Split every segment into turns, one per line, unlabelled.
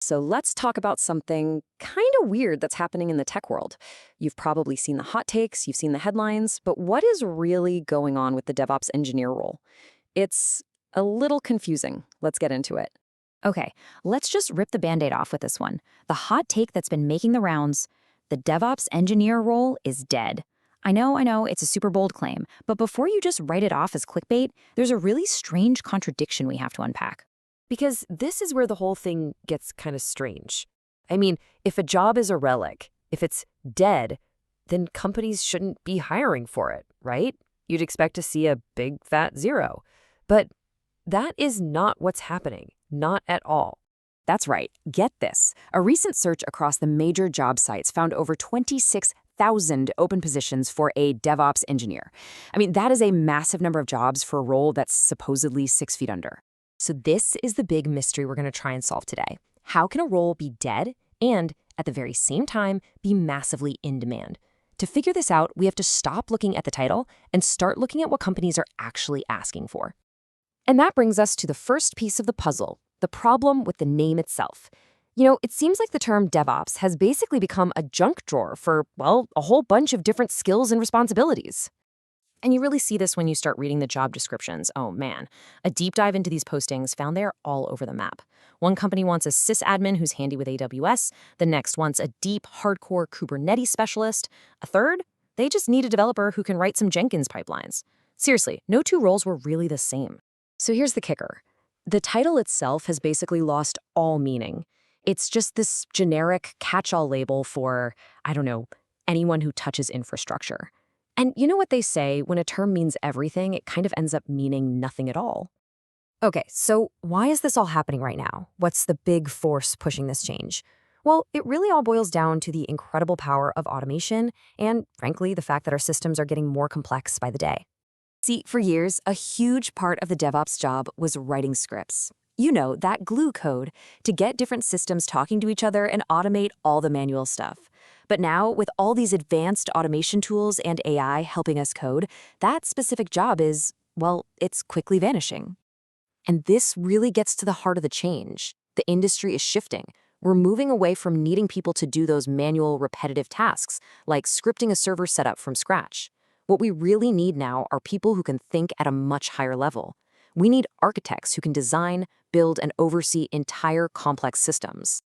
So let's talk about something kind of weird that's happening in the tech world. You've probably seen the hot takes, you've seen the headlines, but what is really going on with the DevOps engineer role? It's a little confusing. Let's get into it.
Okay, let's just rip the Band-Aid off with this one. The hot take that's been making the rounds, the DevOps engineer role is dead. I know, it's a super bold claim, but before you just write it off as clickbait, there's a really strange contradiction we have to unpack.
Because this is where the whole thing gets kind of strange. I mean, if a job is a relic, if it's dead, then companies shouldn't be hiring for it, right? You'd expect to see a big fat zero. But that is not what's happening, not at all.
That's right. Get this. A recent search across the major job sites found over 26,000 open positions for a DevOps engineer. I mean, that is a massive number of jobs for a role that's supposedly 6 feet under.
So this is the big mystery we're going to try and solve today. How can a role be dead and, at the very same time, be massively in demand? To figure this out, we have to stop looking at the title and start looking at what companies are actually asking for. And that brings us to the first piece of the puzzle, the problem with the name itself. You know, it seems like the term DevOps has basically become a junk drawer for, well, a whole bunch of different skills and responsibilities. And you really see this when you start reading the job descriptions. Oh man, a deep dive into these postings found they're all over the map. One company wants a sysadmin who's handy with AWS. The next wants a deep, hardcore Kubernetes specialist. A third, they just need a developer who can write some Jenkins pipelines. Seriously, no two roles were really the same.
So here's the kicker. The title itself has basically lost all meaning. It's just this generic catch-all label for, I don't know, anyone who touches infrastructure. And you know what they say, when a term means everything, it kind of ends up meaning nothing at all.
Okay, so why is this all happening right now? What's the big force pushing this change? Well, it really all boils down to the incredible power of automation and, frankly, the fact that our systems are getting more complex by the day.
See, for years, a huge part of the DevOps job was writing scripts. You know, that glue code to get different systems talking to each other and automate all the manual stuff. But now, with all these advanced automation tools and AI helping us code, that specific job is, well, it's quickly vanishing. And this really gets to the heart of the change. The industry is shifting. We're moving away from needing people to do those manual, repetitive tasks, like scripting a server setup from scratch. What we really need now are people who can think at a much higher level. We need architects who can design, build, and oversee entire complex systems.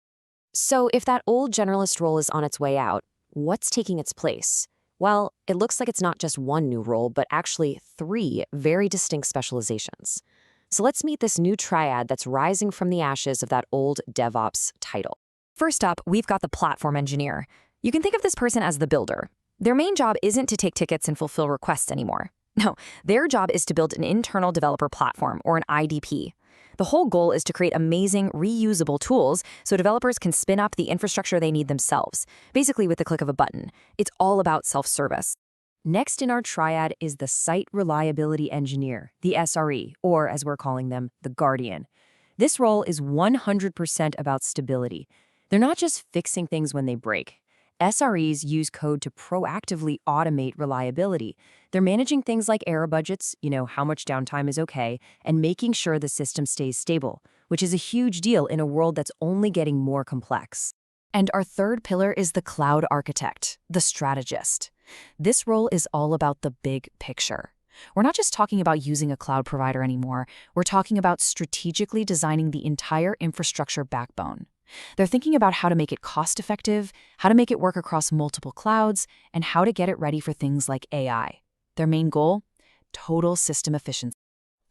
So if that old generalist role is on its way out, what's taking its place? Well, it looks like it's not just one new role, but actually 3 very distinct specializations. So let's meet this new triad that's rising from the ashes of that old DevOps title. First up, we've got the platform engineer. You can think of this person as the builder. Their main job isn't to take tickets and fulfill requests anymore. No, their job is to build an internal developer platform, or an IDP. The whole goal is to create amazing, reusable tools so developers can spin up the infrastructure they need themselves, basically with the click of a button. It's all about self-service. Next in our triad is the Site Reliability Engineer, the SRE, or as we're calling them, the Guardian. This role is 100% about stability. They're not just fixing things when they break. SREs use code to proactively automate reliability. They're managing things like error budgets, how much downtime is okay, and making sure the system stays stable, which is a huge deal in a world that's only getting more complex. And our third pillar is the cloud architect, the strategist. This role is all about the big picture. We're not just talking about using a cloud provider anymore. We're talking about strategically designing the entire infrastructure backbone. They're thinking about how to make it cost-effective, how to make it work across multiple clouds, and how to get it ready for things like AI. Their main goal? Total system efficiency.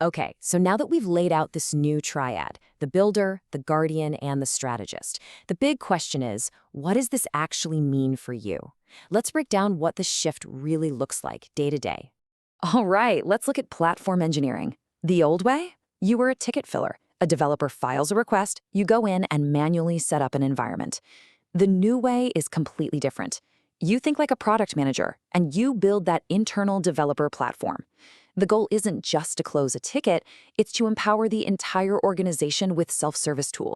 Okay, so now that we've laid out this new triad, the builder, the guardian, and the strategist, the big question is, what does this actually mean for you? Let's break down what the shift really looks like day to day. All right, let's look at platform engineering. The old way? You were a ticket filler. A developer files a request, you go in and manually set up an environment. The new way is completely different. You think like a product manager, and you build that internal developer platform. The goal isn't just to close a ticket, it's to empower the entire organization with self-service tools.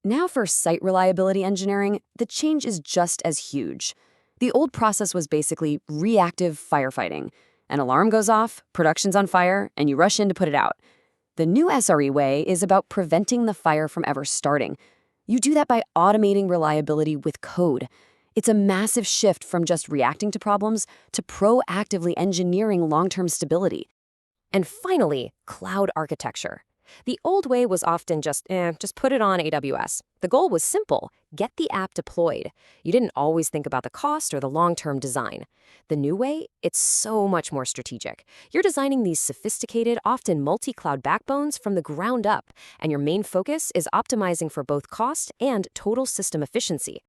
Now for site reliability engineering, the change is just as huge. The old process was basically reactive firefighting. An alarm goes off, production's on fire, and you rush in to put it out. The new SRE way is about preventing the fire from ever starting. You do that by automating reliability with code. It's a massive shift from just reacting to problems to proactively engineering long-term stability. And finally, cloud architecture. The old way was often just put it on AWS. The goal was simple: get the app deployed. You didn't always think about the cost or the long-term design. The new way, it's so much more strategic. You're designing these sophisticated, often multi-cloud backbones from the ground up, and your main focus is optimizing for both cost and total system efficiency.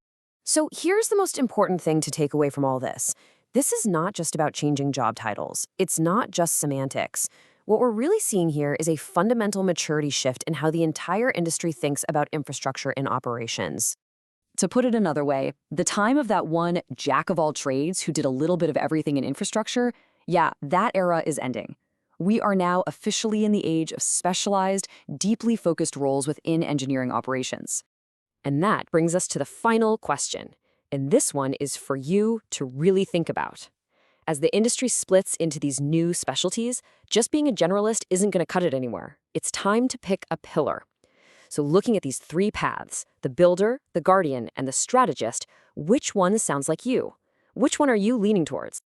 So here's the most important thing to take away from all this. This is not just about changing job titles. It's not just semantics. What we're really seeing here is a fundamental maturity shift in how the entire industry thinks about infrastructure and operations. To put it another way, the time of that one jack of all trades who did a little bit of everything in infrastructure, yeah, that era is ending. We are now officially in the age of specialized, deeply focused roles within engineering operations. And that brings us to the final question. And this one is for you to really think about. As the industry splits into these new specialties, just being a generalist isn't going to cut it anymore. It's time to pick a pillar. So looking at these three paths, the builder, the guardian, and the strategist, which one sounds like you? Which one are you leaning towards?